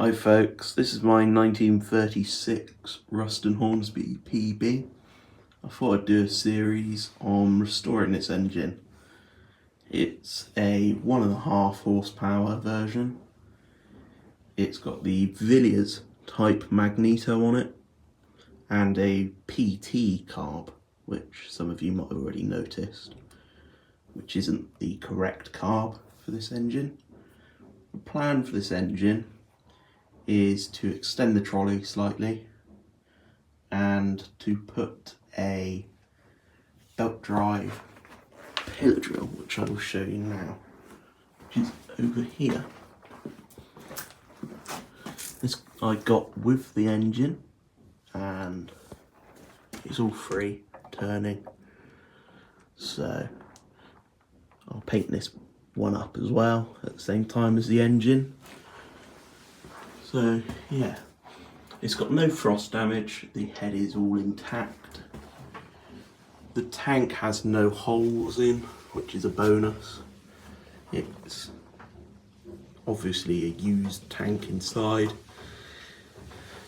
Hi folks, this is my 1936 Ruston Hornsby PB. I thought I'd do a series on restoring this engine. It's a 1.5 horsepower version. It's got the Villiers type magneto on it and a PT carb, which some of you might have already noticed, which isn't the correct carb for this engine. The plan for this engine is to extend the trolley slightly and to put a belt drive pillar drill, which I will show you now, which is over here. This I got with the engine and it's all free turning, so I'll paint this one up as well at the same time as the engine. So yeah, it's got no frost damage, the head is all intact. The tank has no holes in, which is a bonus. It's obviously a used tank inside,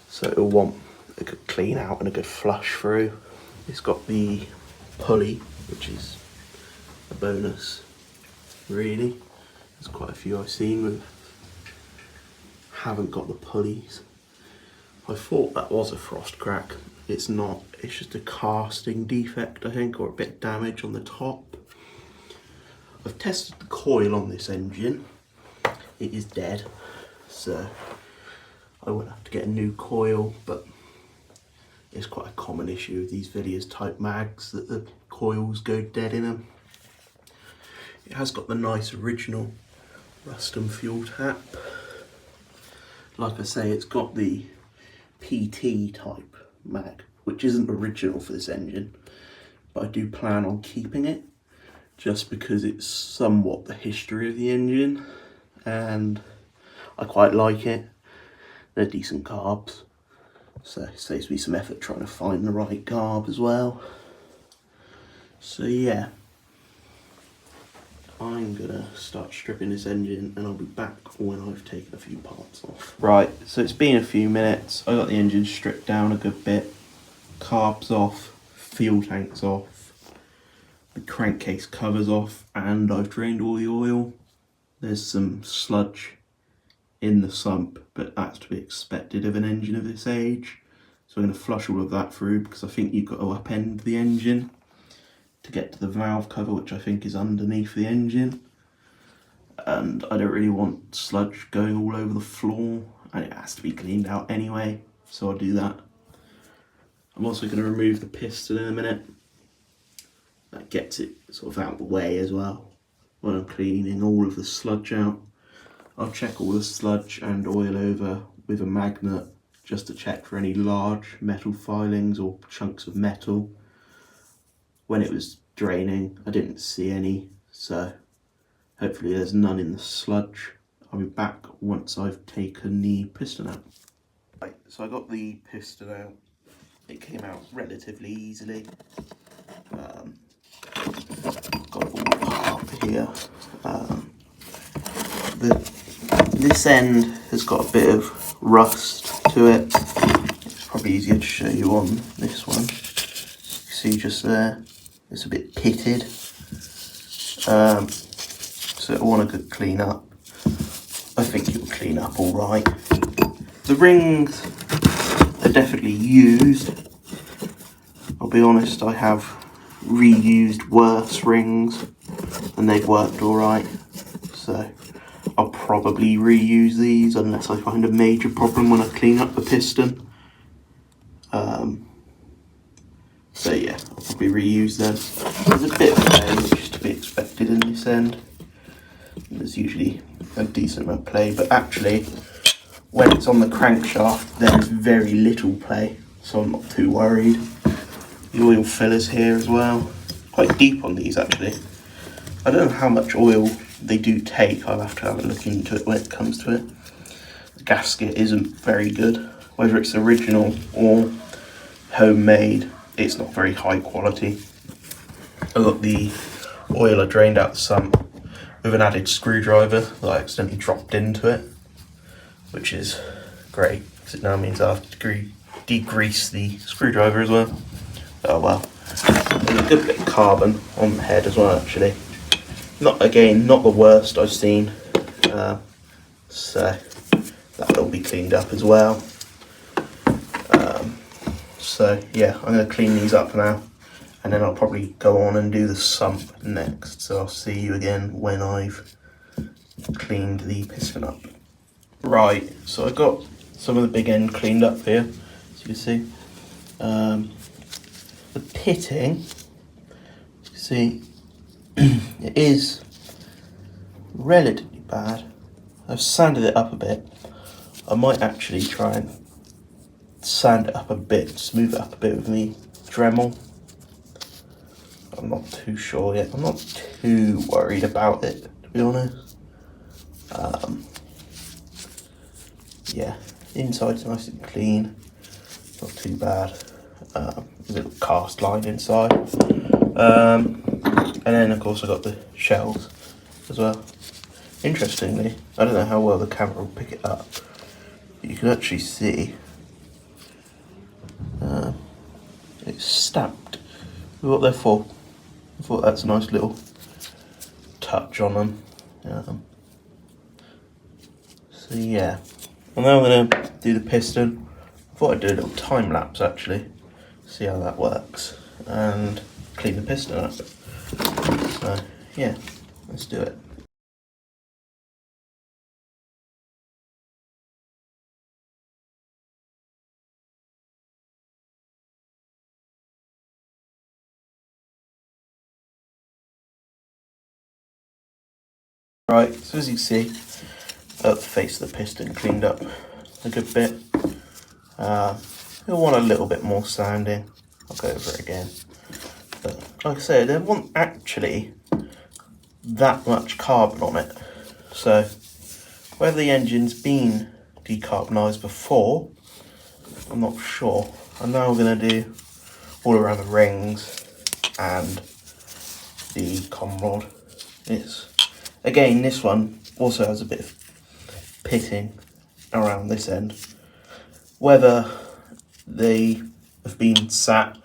so it'll want a good clean out and a good flush through. It's got the pulley, which is a bonus really. There's quite a few I've seen with haven't got the pulleys. I thought that was a frost crack. It's not, it's just a casting defect I think, or a bit of damage on the top. I've tested the coil on this engine. It is dead, so I will have to get a new coil, but it's quite a common issue with these Villiers type mags that the coils go dead in them. It has got the nice original Ruston fuel tap. Like I say, it's got the PT type mag, which isn't original for this engine, but I do plan on keeping it just because it's somewhat the history of the engine and I quite like it. They're decent carbs, so it saves me some effort trying to find the right carb as well. So yeah, I'm gonna start stripping this engine and I'll be back when I've taken a few parts off. Right, so it's been a few minutes. I got the engine stripped down a good bit, carbs off, fuel tanks off, the crankcase covers off, and I've drained all the oil. There's some sludge in the sump, but that's to be expected of an engine of this age. So I'm going to flush all of that through because I think you've got to upend the engine to get to the valve cover, which I think is underneath the engine, and I don't really want sludge going all over the floor, and it has to be cleaned out anyway, so I'll do that. I'm also going to remove the piston in a minute. That gets it sort of out of the way as well when I'm cleaning all of the sludge out. I'll check all the sludge and oil over with a magnet just to check for any large metal filings or chunks of metal. When it was draining, I didn't see any, so hopefully there's none in the sludge. I'll be back once I've taken the piston out. Right, so I got the piston out. It came out relatively easily. Got it all up here. This end has got a bit of rust to it. It's probably easier to show you on this one. See just there, it's a bit pitted, so it'll want a good clean up. I think it'll clean up all right. The rings are definitely used. I'll be honest, I have reused worse rings and they've worked all right, so I'll probably reuse these unless I find a major problem when I clean up the piston. So yeah, I'll probably reuse them. There's a bit of play, which is to be expected in this end. There's usually a decent amount of play, but actually, when it's on the crankshaft, there's very little play, so I'm not too worried. The oil fillers here as well, quite deep on these actually. I don't know how much oil they do take, I'll have to have a look into it when it comes to it. The gasket isn't very good, whether it's original or homemade. It's not very high quality. I got the oil I drained out the sump with an added screwdriver that I accidentally dropped into it, which is great, because it now means I have to degrease the screwdriver as well. Oh well. There's a good bit of carbon on the head as well, actually. Not the worst I've seen. So that'll all be cleaned up as well. So yeah, I'm going to clean these up now, and then I'll probably go on and do the sump next. So I'll see you again when I've cleaned the piston up. Right, so I've got some of the big end cleaned up here, as you can see. The pitting, as you can see, it is relatively bad. I've sanded it up a bit. I might actually try and sand it up a bit, smooth it up a bit with the Dremel. I'm not too sure yet. I'm not too worried about it, to be honest. Yeah, inside's nice and clean, not too bad. A little cast line inside. And then of course I got the shells as well. Interestingly, I don't know how well the camera will pick it up, but you can actually see it's stamped with what they're for. I thought that's a nice little touch on them. So yeah, well, now I'm going to do the piston. I thought I'd do a little time lapse actually, see how that works, and clean the piston up. So yeah, let's do it. Right, so as you can see, the face of the piston cleaned up a good bit. You'll want a little bit more sanding. I'll go over it again. But like I said, there wasn't actually that much carbon on it. So whether the engine's been decarbonised before, I'm not sure. I'm now going to do all around the rings and the com rod. Again, this one also has a bit of pitting around this end. Whether they have been sat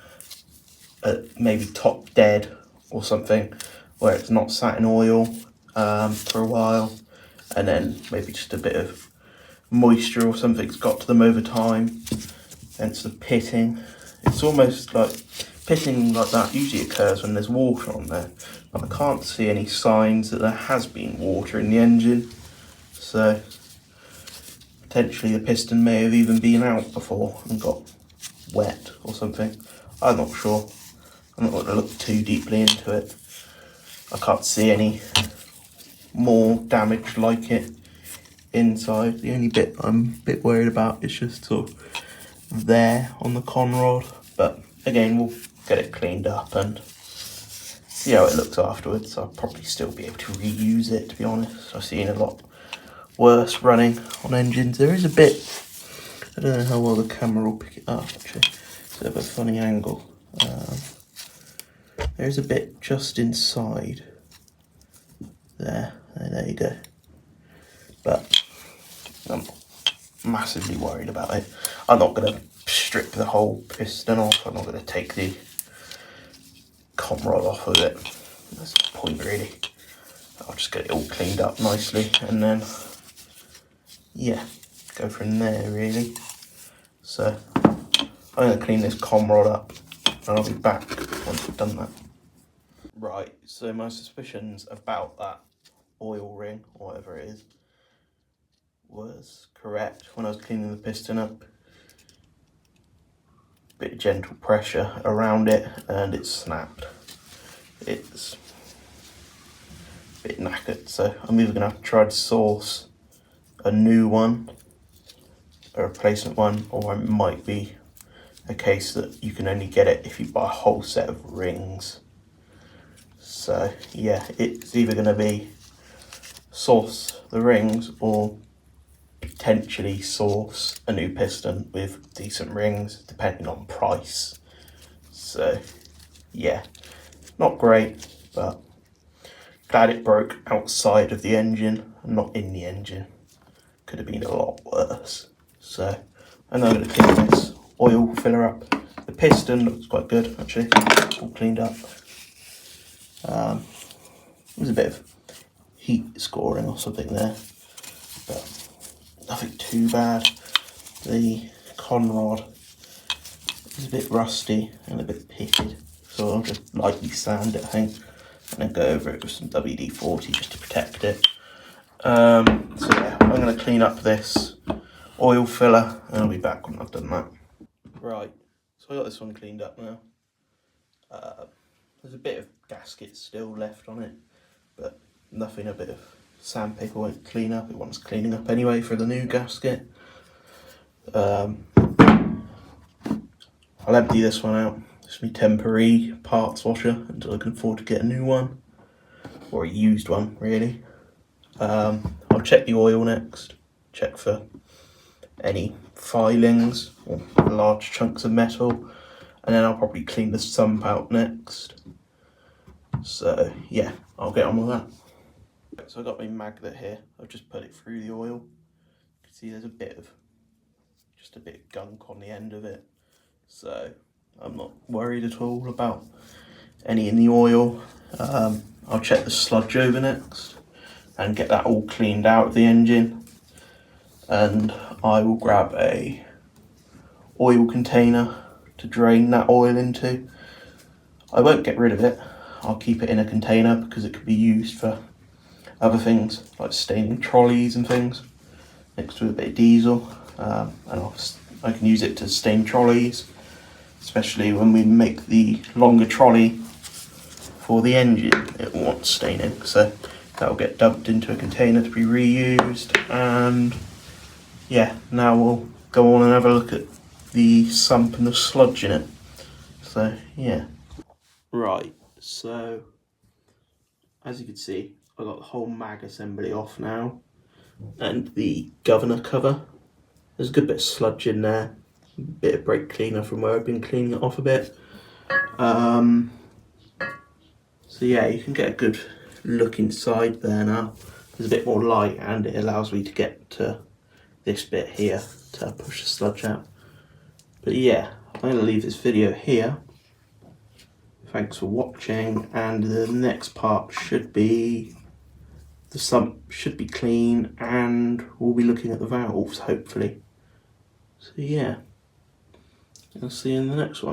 at maybe top dead or something, where it's not sat in oil for a while, and then maybe just a bit of moisture or something's got to them over time, hence the pitting. It's almost like pitting like that usually occurs when there's water on there. I can't see any signs that there has been water in the engine, so potentially the piston may have even been out before and got wet or something. I'm not sure. I'm not going to look too deeply into it. I can't see any more damage like it inside. The only bit I'm a bit worried about is just sort of there on the con rod, but again, we'll get it cleaned up and see how it looks afterwards. I'll probably still be able to reuse it, to be honest. I've seen a lot worse running on engines. There is a bit, I don't know how well the camera will pick it up actually, it's a bit of a funny angle. There's a bit just inside there you go, but I'm not massively worried about it. I'm not going to strip the whole piston off. I'm not going to take the com rod off of it. That's the point really. I'll just get it all cleaned up nicely and then yeah, go from there really. So I'm going to clean this com rod up and I'll be back once I've done that. Right, so my suspicions about that oil ring or whatever it is was correct when I was cleaning the piston up. Bit of gentle pressure around it and it snapped. It's a bit knackered, so I'm either going to have to try to source a new one, a replacement one, or it might be a case that you can only get it if you buy a whole set of rings. So yeah, it's either going to be source the rings or potentially source a new piston with decent rings, depending on price. So yeah, not great, but glad it broke outside of the engine and not in the engine. Could have been a lot worse. So I'm now going to clean this oil filler up. The piston looks quite good actually, all cleaned up. There's a bit of heat scoring or something there, but nothing too bad. The conrod is a bit rusty and a bit pitted, so I'll just lightly sand it, I think, and then go over it with some WD-40 just to protect it. So yeah, I'm going to clean up this oil filler and I'll be back when I've done that. Right, so I got this one cleaned up now. There's a bit of gasket still left on it, but nothing a bit of sandpaper won't clean up. It wants cleaning up anyway for the new gasket. I'll empty this one out. This will be temporary parts washer until I can afford to get a new one, or a used one really. I'll check the oil next, check for any filings or large chunks of metal, and then I'll probably clean the sump out next. So yeah, I'll get on with that. So I've got my magnet here. I've just put it through the oil. You can see there's just a bit of gunk on the end of it. So I'm not worried at all about any in the oil. I'll check the sludge over next and get that all cleaned out of the engine. And I will grab a oil container to drain that oil into. I won't get rid of it. I'll keep it in a container because it could be used for other things like staining trolleys and things, mixed with a bit of diesel. And I can use it to stain trolleys, especially when we make the longer trolley for the engine. It wants staining, so that'll get dumped into a container to be reused. And yeah, now we'll go on and have a look at the sump and the sludge in it. So yeah. Right, so as you can see, I got the whole mag assembly off now, and the governor cover. There's a good bit of sludge in there, a bit of brake cleaner from where I've been cleaning it off a bit. So yeah, you can get a good look inside there now. There's a bit more light and it allows me to get to this bit here to push the sludge out. But yeah, I'm going to leave this video here. Thanks for watching, and the next part should be, the sump should be clean, and we'll be looking at the valves hopefully. So yeah, I'll see you in the next one.